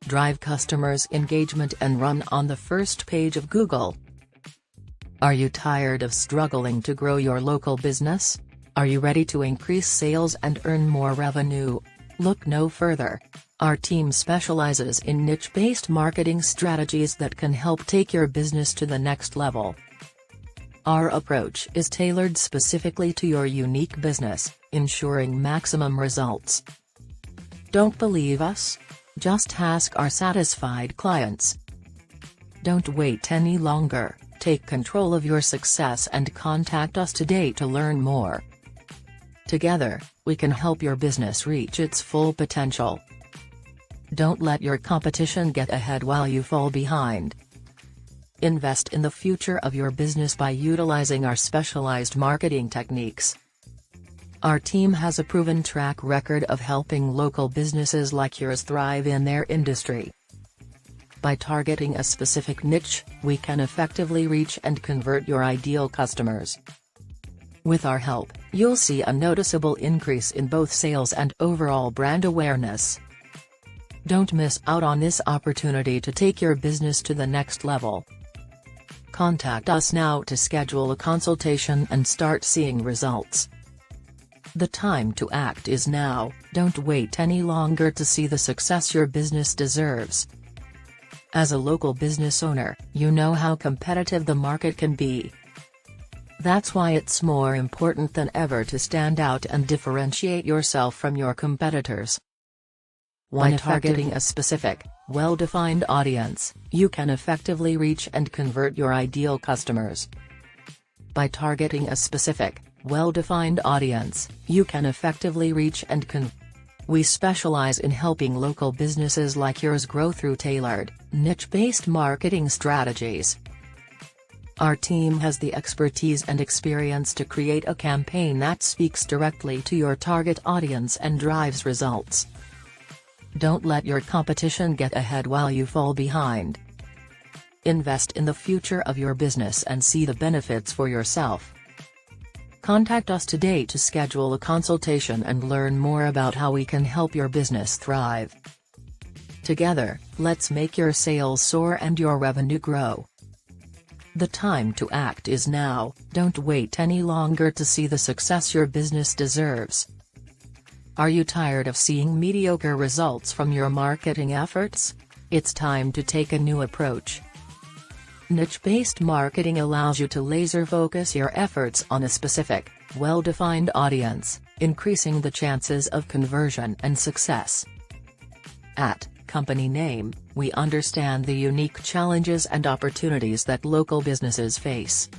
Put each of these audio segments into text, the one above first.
drive customers' engagement and run on the first page of Google. Are you tired of struggling to grow your local business? Are you ready to increase sales and earn more revenue? Look no further. Our team specializes in niche-based marketing strategies that can help take your business to the next level. Our approach is tailored specifically to your unique business, ensuring maximum results. Don't believe us? Just ask our satisfied clients. Don't wait any longer, take control of your success and contact us today to learn more. Together, we can help your business reach its full potential. Don't let your competition get ahead while you fall behind. Invest in the future of your business by utilizing our specialized marketing techniques. Our team has a proven track record of helping local businesses like yours thrive in their industry. By targeting a specific niche, we can effectively reach and convert your ideal customers. With our help, you'll see a noticeable increase in both sales and overall brand awareness. Don't miss out on this opportunity to take your business to the next level. Contact us now to schedule a consultation and start seeing results. The time to act is now, don't wait any longer to see the success your business deserves. As a local business owner, you know how competitive the market can be. That's why it's more important than ever to stand out and differentiate yourself from your competitors. By targeting a specific, well-defined audience, you can effectively reach and convert your ideal customers. By targeting a specific, well-defined audience, you can effectively reach and We specialize in helping local businesses like yours grow through tailored, niche-based marketing strategies. Our team has the expertise and experience to create a campaign that speaks directly to your target audience and drives results. Don't let your competition get ahead while you fall behind. Invest in the future of your business and see the benefits for yourself. Contact us today to schedule a consultation and learn more about how we can help your business thrive. Together, let's make your sales soar and your revenue grow. The time to act is now, don't wait any longer to see the success your business deserves. Are you tired of seeing mediocre results from your marketing efforts? It's time to take a new approach. Niche-based marketing allows you to laser-focus your efforts on a specific, well-defined audience, increasing the chances of conversion and success. At Company Name, we understand the unique challenges and opportunities that local businesses face.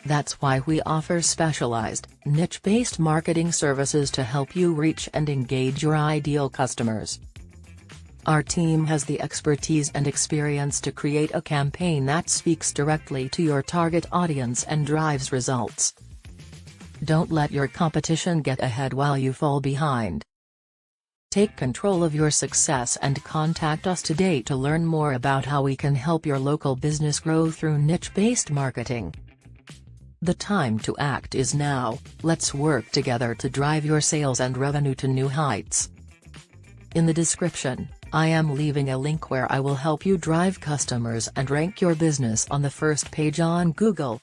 That's why we offer specialized, niche-based marketing services to help you reach and engage your ideal customers. Our team has the expertise and experience to create a campaign that speaks directly to your target audience and drives results. Don't let your competition get ahead while you fall behind. Take control of your success and contact us today to learn more about how we can help your local business grow through niche-based marketing. The time to act is now, let's work together to drive your sales and revenue to new heights. In the description, I am leaving a link where I will help you drive customers and rank your business on the first page on Google.